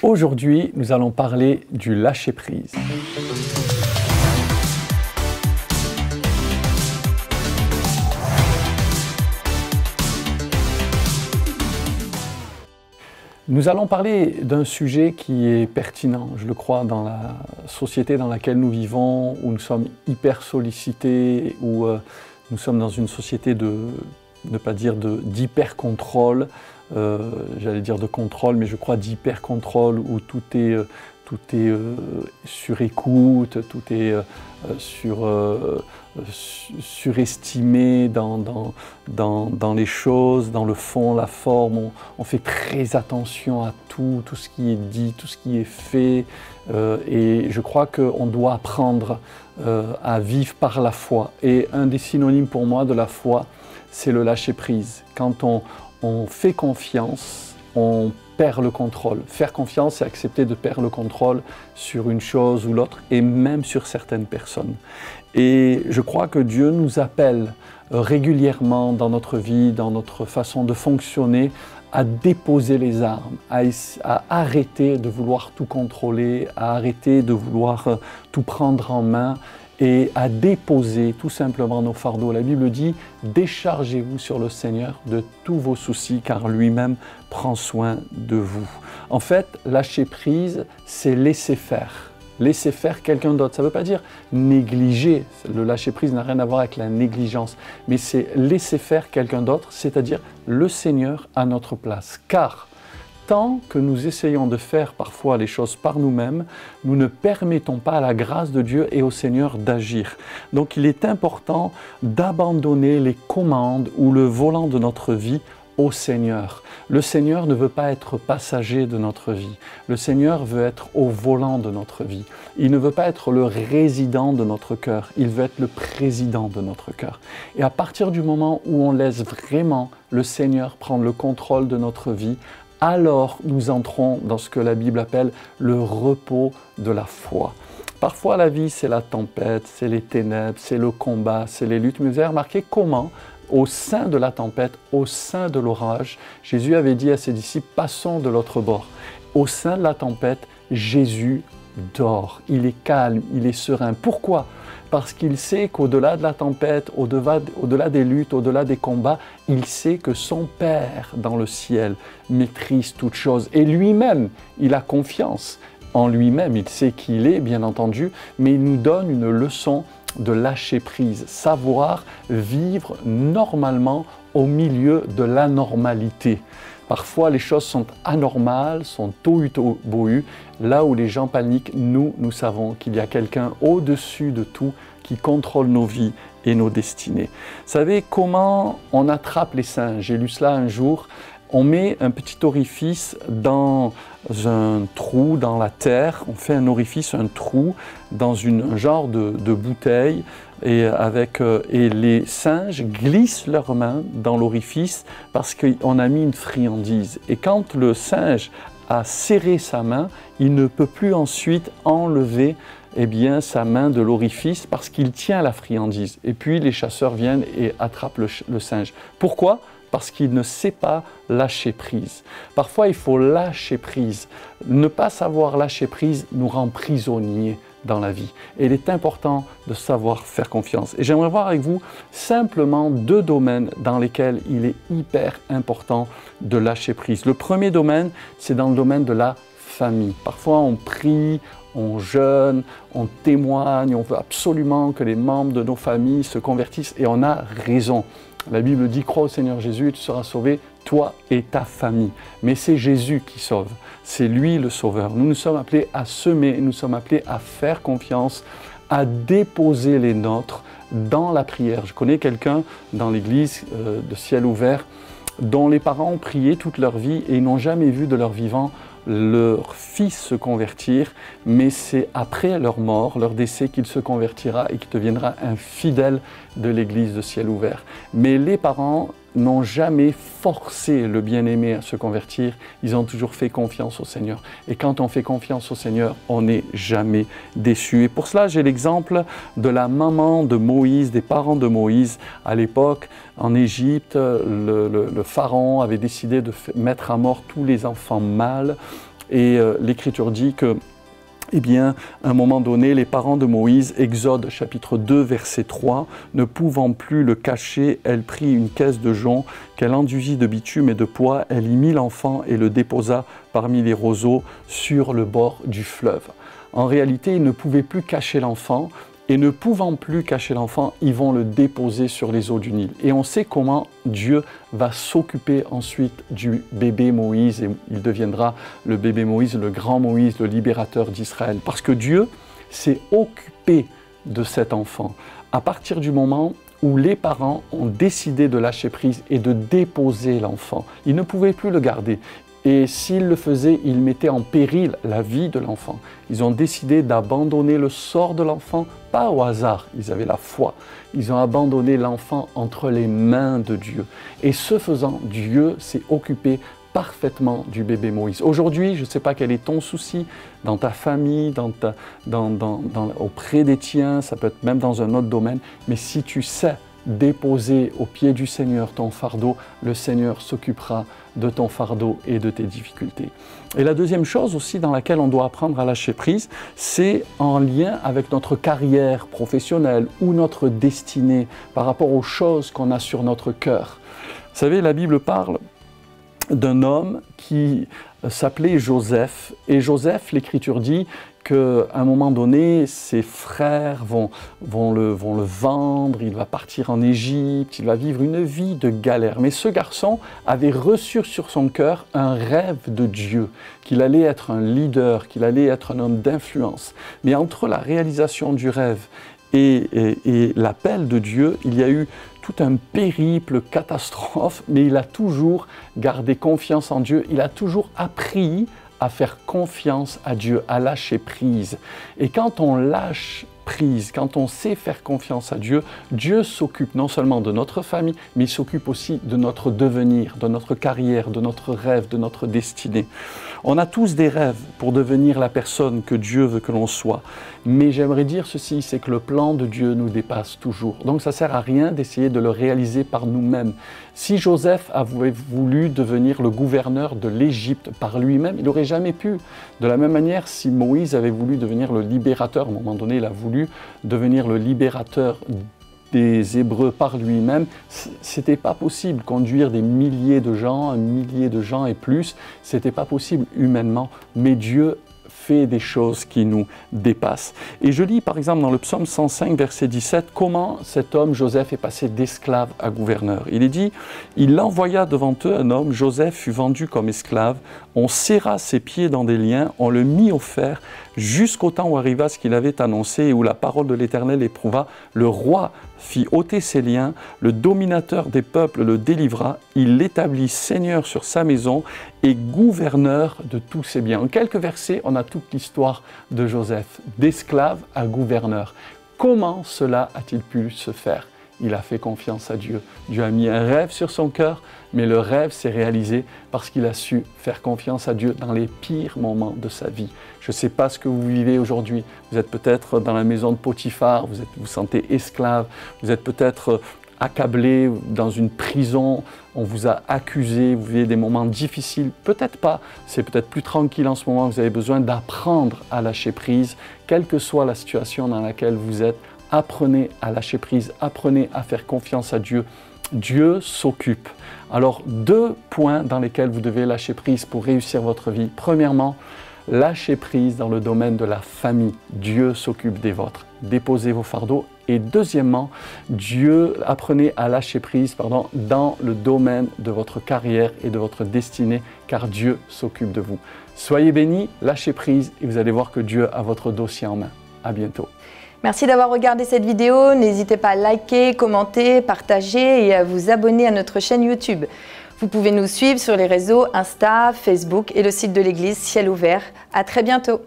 Aujourd'hui, nous allons parler du lâcher-prise. Nous allons parler d'un sujet qui est pertinent, je le crois, dans la société dans laquelle nous vivons, où nous sommes hyper sollicités, où nous sommes dans une société de, ne pas dire d'hyper-contrôle, j'allais dire de contrôle, mais je crois d'hyper-contrôle, où tout est sur écoute, tout est surestimé dans les choses, dans le fond, la forme. On fait très attention à tout ce qui est dit, tout ce qui est fait. Et je crois qu'on doit apprendre à vivre par la foi. Et un des synonymes pour moi de la foi, c'est le lâcher-prise. Quand on fait confiance, on perd le contrôle. Faire confiance, c'est accepter de perdre le contrôle sur une chose ou l'autre, et même sur certaines personnes. Et je crois que Dieu nous appelle régulièrement dans notre vie, dans notre façon de fonctionner, à déposer les armes, à arrêter de vouloir tout contrôler, à arrêter de vouloir tout prendre en main, et à déposer tout simplement nos fardeaux. La Bible dit « Déchargez-vous sur le Seigneur de tous vos soucis, car lui-même prend soin de vous. » En fait, lâcher prise, c'est laisser faire. Laisser faire quelqu'un d'autre. Ça ne veut pas dire négliger. Le lâcher prise n'a rien à voir avec la négligence. Mais c'est laisser faire quelqu'un d'autre, c'est-à-dire le Seigneur à notre place. Car tant que nous essayons de faire parfois les choses par nous-mêmes, nous ne permettons pas à la grâce de Dieu et au Seigneur d'agir. Donc il est important d'abandonner les commandes ou le volant de notre vie au Seigneur. Le Seigneur ne veut pas être passager de notre vie. Le Seigneur veut être au volant de notre vie. Il ne veut pas être le résident de notre cœur. Il veut être le président de notre cœur. Et à partir du moment où on laisse vraiment le Seigneur prendre le contrôle de notre vie, alors nous entrons dans ce que la Bible appelle le repos de la foi. Parfois la vie c'est la tempête, c'est les ténèbres, c'est le combat, c'est les luttes. Mais vous avez remarqué comment au sein de la tempête, au sein de l'orage, Jésus avait dit à ses disciples « Passons de l'autre bord ». Au sein de la tempête, Jésus dort, il est calme, il est serein. Pourquoi ? Parce qu'il sait qu'au-delà de la tempête, au-delà des luttes, au-delà des combats, il sait que son Père dans le ciel maîtrise toutes choses. Et lui-même, il a confiance en lui-même, il sait qui il est, bien entendu, mais il nous donne une leçon de lâcher prise, savoir vivre normalement au milieu de l'anormalité. Parfois, les choses sont anormales, sont tohu-bohu. Là où les gens paniquent, nous savons qu'il y a quelqu'un au-dessus de tout qui contrôle nos vies et nos destinées. Vous savez comment on attrape les singes? J'ai lu cela un jour. On met un petit orifice dans un trou dans la terre, on fait un orifice, un trou dans un genre de bouteille et les singes glissent leurs mains dans l'orifice parce qu'on a mis une friandise. Et quand le singe a serré sa main, il ne peut plus ensuite enlever sa main de l'orifice parce qu'il tient la friandise. Et puis les chasseurs viennent et attrapent le singe. Pourquoi ? Parce qu'il ne sait pas lâcher prise. Parfois, il faut lâcher prise. Ne pas savoir lâcher prise nous rend prisonniers dans la vie. Et il est important de savoir faire confiance. Et j'aimerais voir avec vous simplement 2 domaines dans lesquels il est hyper important de lâcher prise. Le premier domaine, c'est dans le domaine de la famille. Parfois, on prie, on jeûne, on témoigne, on veut absolument que les membres de nos familles se convertissent et on a raison. La Bible dit « Crois au Seigneur Jésus et tu seras sauvé, toi et ta famille ». Mais c'est Jésus qui sauve, c'est lui le sauveur. Nous sommes appelés à semer, nous sommes appelés à faire confiance, à déposer les nôtres dans la prière. Je connais quelqu'un dans l'église de Ciel Ouvert dont les parents ont prié toute leur vie et ils n'ont jamais vu de leur vivant leur fils se convertir, mais c'est après leur mort, leur décès, qu'il se convertira et qu'il deviendra un fidèle de l'église de Ciel Ouvert. Mais les parents n'ont jamais forcé le bien-aimé à se convertir, ils ont toujours fait confiance au Seigneur. Et quand on fait confiance au Seigneur, on n'est jamais déçu. Et pour cela, j'ai l'exemple de la maman de Moïse, des parents de Moïse. À l'époque, en Égypte, le pharaon avait décidé de mettre à mort tous les enfants mâles Et l'Écriture dit que, eh bien, à un moment donné, les parents de Moïse, Exode chapitre 2, verset 3, ne pouvant plus le cacher, elle prit une caisse de jonc qu'elle enduisit de bitume et de pois, elle y mit l'enfant et le déposa parmi les roseaux sur le bord du fleuve. En réalité, ils ne pouvaient plus cacher l'enfant, et ne pouvant plus cacher l'enfant, ils vont le déposer sur les eaux du Nil. Et on sait comment Dieu va s'occuper ensuite du bébé Moïse, et il deviendra le bébé Moïse, le grand Moïse, le libérateur d'Israël. Parce que Dieu s'est occupé de cet enfant à partir du moment où les parents ont décidé de lâcher prise et de déposer l'enfant. Ils ne pouvaient plus le garder. Et s'ils le faisaient, ils mettaient en péril la vie de l'enfant. Ils ont décidé d'abandonner le sort de l'enfant, pas au hasard, ils avaient la foi. Ils ont abandonné l'enfant entre les mains de Dieu. Et ce faisant, Dieu s'est occupé parfaitement du bébé Moïse. Aujourd'hui, je ne sais pas quel est ton souci dans ta famille, auprès des tiens, ça peut être même dans un autre domaine, mais si tu sais déposer au pied du Seigneur ton fardeau, le Seigneur s'occupera de ton fardeau et de tes difficultés. Et la deuxième chose aussi dans laquelle on doit apprendre à lâcher prise, c'est en lien avec notre carrière professionnelle ou notre destinée par rapport aux choses qu'on a sur notre cœur. Vous savez, la Bible parle d'un homme qui s'appelait Joseph. Et Joseph, l'Écriture dit qu'à un moment donné, ses frères vont le vendre, il va partir en Égypte, il va vivre une vie de galère. Mais ce garçon avait reçu sur son cœur un rêve de Dieu, qu'il allait être un leader, qu'il allait être un homme d'influence. Mais entre la réalisation du rêve et l'appel de Dieu, il y a eu tout un périple catastrophe, mais il a toujours gardé confiance en Dieu, il a toujours appris à faire confiance à Dieu, à lâcher prise. Et quand on lâche prise, quand on sait faire confiance à Dieu, Dieu s'occupe non seulement de notre famille, mais il s'occupe aussi de notre devenir, de notre carrière, de notre rêve, de notre destinée. On a tous des rêves pour devenir la personne que Dieu veut que l'on soit. Mais j'aimerais dire ceci, c'est que le plan de Dieu nous dépasse toujours. Donc ça ne sert à rien d'essayer de le réaliser par nous-mêmes. Si Joseph avait voulu devenir le gouverneur de l'Égypte par lui-même, il n'aurait jamais pu. De la même manière, si Moïse avait voulu devenir le libérateur, à un moment donné, il a voulu devenir le libérateur des Hébreux par lui-même, c'était pas possible. Conduire des milliers de gens, un millier de gens et plus, c'était pas possible humainement. Mais Dieu fait des choses qui nous dépassent. Et je lis par exemple dans le psaume 105, verset 17, comment cet homme, Joseph, est passé d'esclave à gouverneur. Il est dit, il envoya devant eux un homme, Joseph fut vendu comme esclave, on serra ses pieds dans des liens, on le mit au fer, jusqu'au temps où arriva ce qu'il avait annoncé et où la parole de l'Éternel éprouva. Le roi fit ôter ses liens, le dominateur des peuples le délivra, il l'établit seigneur sur sa maison et gouverneur de tous ses biens. En quelques versets, on a toute l'histoire de Joseph, d'esclave à gouverneur. Comment cela a-t-il pu se faire ? Il a fait confiance à Dieu. Dieu a mis un rêve sur son cœur, mais le rêve s'est réalisé parce qu'il a su faire confiance à Dieu dans les pires moments de sa vie. Je ne sais pas ce que vous vivez aujourd'hui. Vous êtes peut-être dans la maison de Potiphar, vous vous sentez esclave, vous êtes peut-être accablé dans une prison, on vous a accusé, vous vivez des moments difficiles. Peut-être pas, c'est peut-être plus tranquille en ce moment, vous avez besoin d'apprendre à lâcher prise, quelle que soit la situation dans laquelle vous êtes. Apprenez à lâcher prise, apprenez à faire confiance à Dieu. Dieu s'occupe. Alors, 2 points dans lesquels vous devez lâcher prise pour réussir votre vie. Premièrement, lâchez prise dans le domaine de la famille. Dieu s'occupe des vôtres. Déposez vos fardeaux. Et deuxièmement, apprenez à lâcher prise dans le domaine de votre carrière et de votre destinée, car Dieu s'occupe de vous. Soyez bénis, lâchez prise et vous allez voir que Dieu a votre dossier en main. À bientôt. Merci d'avoir regardé cette vidéo. N'hésitez pas à liker, commenter, partager et à vous abonner à notre chaîne YouTube. Vous pouvez nous suivre sur les réseaux Insta, Facebook et le site de l'église Ciel Ouvert. À très bientôt.